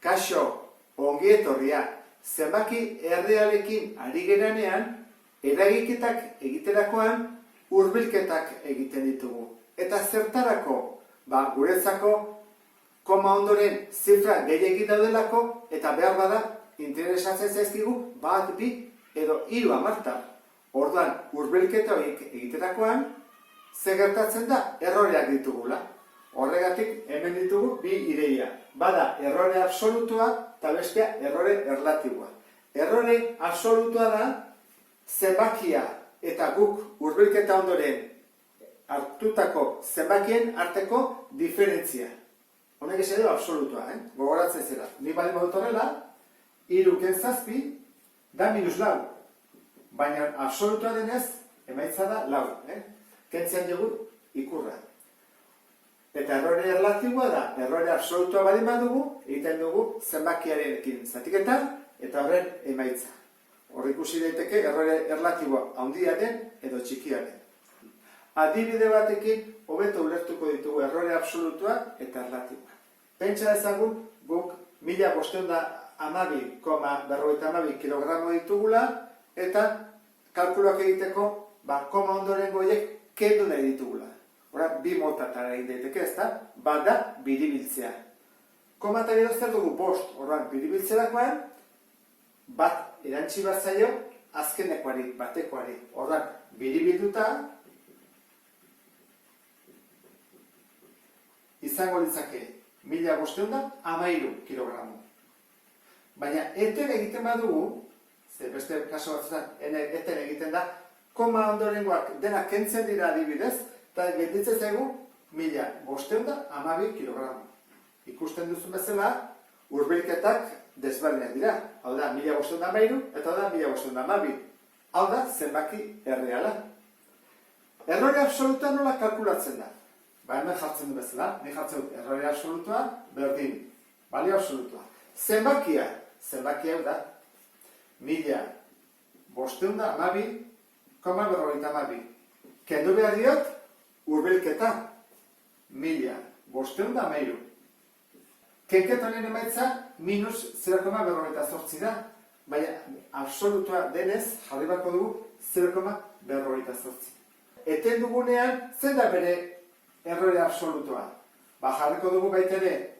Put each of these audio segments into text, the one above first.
Kaixo, ongi etorria, zenbaki errealekin ari geranean, eragiketak egiterakoan, hurbilketak egiten ditugu. Eta zertarako, guretzako, koma ondoren zifra gehiegi daudelako, eta behar bada, interesatzen zaizkigu, 1, 2 edo 3 hamartar. Orduan, hurbilketa horiek egiterakoan, ze gertatzen da, erroreak ditugula. Horregatik, hemen ditugu 2 ideia. Bada, errore absolutua eta bestea errore erlatiboa. Errore absolutua da, zenbakia eta guk hurbilketa ondoren hartutako zenbakien arteko diferentzia. Honek ez edo absolutua, gogoratzen zera. Ni bali badut horrela, 3 ken 7 da -4. Baina absolutua denez, emaitza da 4. Kentzen dugu ikurra. Eta errore erlatiboa da, errore absolutua bali badugu, egiten dugu zenbakiarekin zatiketa eta horren emaitza. Hor ikusi daiteke errore erlatiboa handia den edo txikia den. Adibide batekin hobeto ulertuko ditugu errore absolutua eta erlatiboa. Pentsa ezagun guk 1512,52 kilogramo ditugula eta kalkuloak egiteko koma ondorengo horiek kendu nahi ditugula. Hora, 2 motatara egin daiteke, ez da? Bat da, biribiltzea. Koma eta gero zer dugu 5. Horban, biribiltzerakoan, bat erantzi bat zaio, azkenekoari, batekoari. Horban, biribilduta, izango litzake 1513 kilogramo. Baina, eten egiten badugu, ze beste kaso batzutan, eten egiten da, koma ondorengoak denak kentzen dira adibidez, eta gelditzen zaigu 1512 kilogramo. Ikusten duzun bezala, hurbilketak desberdinak dira. Hau da, 1513 eta hau da 1512. Hau da, zenbaki erreala. Errore absolutua nola kalkulatzen da? Hemen jartzen du bezala, ni jartzen dut errore absolutua, berdin, balio absolutua. Zenbakia hau da, 1512,52. Kendu behar diot, hurbilketa, 1513. Kenketonen emaitza, -0,48 da, baina absolutua denez, jarri bako dugu 0,48. Eten dugunean, zen da bere errore absolutua? Jarriko dugu baita ere,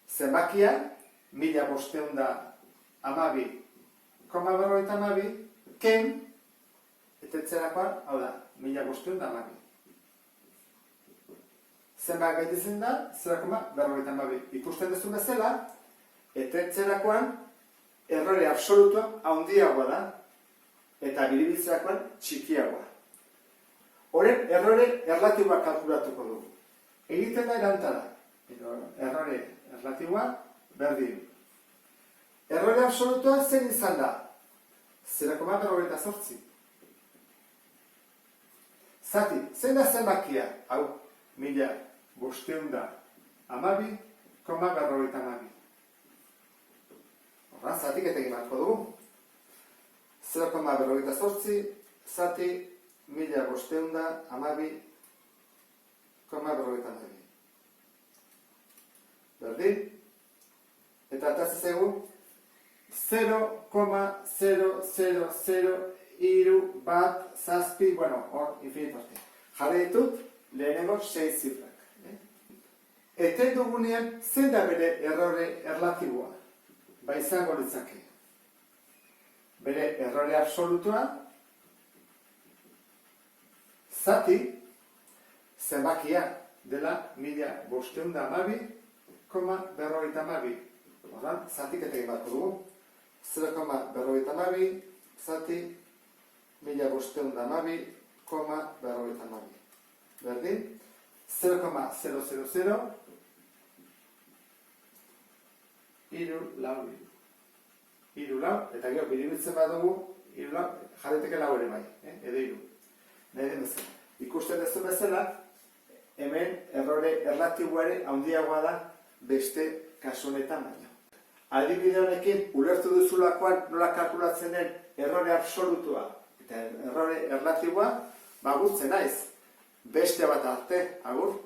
zenbakia, 1512,52, ken, etetzerakoan, hau da, 1512. Zenbat gaitizen da, 0,52. Ikusten duzu bezala, etetzerakoan, errore absolutua handiagoa da, eta biribiltzerakoan txikiagoa. Horren, errore erlatiboa kalkulatuko dugu. Egiten da erantara. Errore erlatiboa berdin. Errore absolutua zen izan da? 0,48. Zati, zein da zenbakia? Hau, 1512,52. Horra, zatik eta egin batko dugu. 0,48 zati 1512,52. Berdin? Eta atazi zaigu 0,000 bueno, hor, infinito arte. Jarri ditut, lehenengo 6 zifrak. Eten dugunean, zen da bere errore erlatiboa? Izango litzake. Bere errore absolutua, zati, zenbakia dela 1512,52. Horran, zatik eta egin batko dugu. 0,52, zati, 1512,52. Berdin, 0,000, iru lau, eta gero biribiltzen badugu, jarreteke lau ere bai, edo iru. Nahi den bezala. Ikusten duzu bezala, hemen errore erlatiboare handiagoa da beste kasunetan baino. Adibide honekin, ulertu duzulakoan nola kalkulatzen den errore absolutua eta errore erlatiboa, agurtzen naiz. Beste bat arte, agur.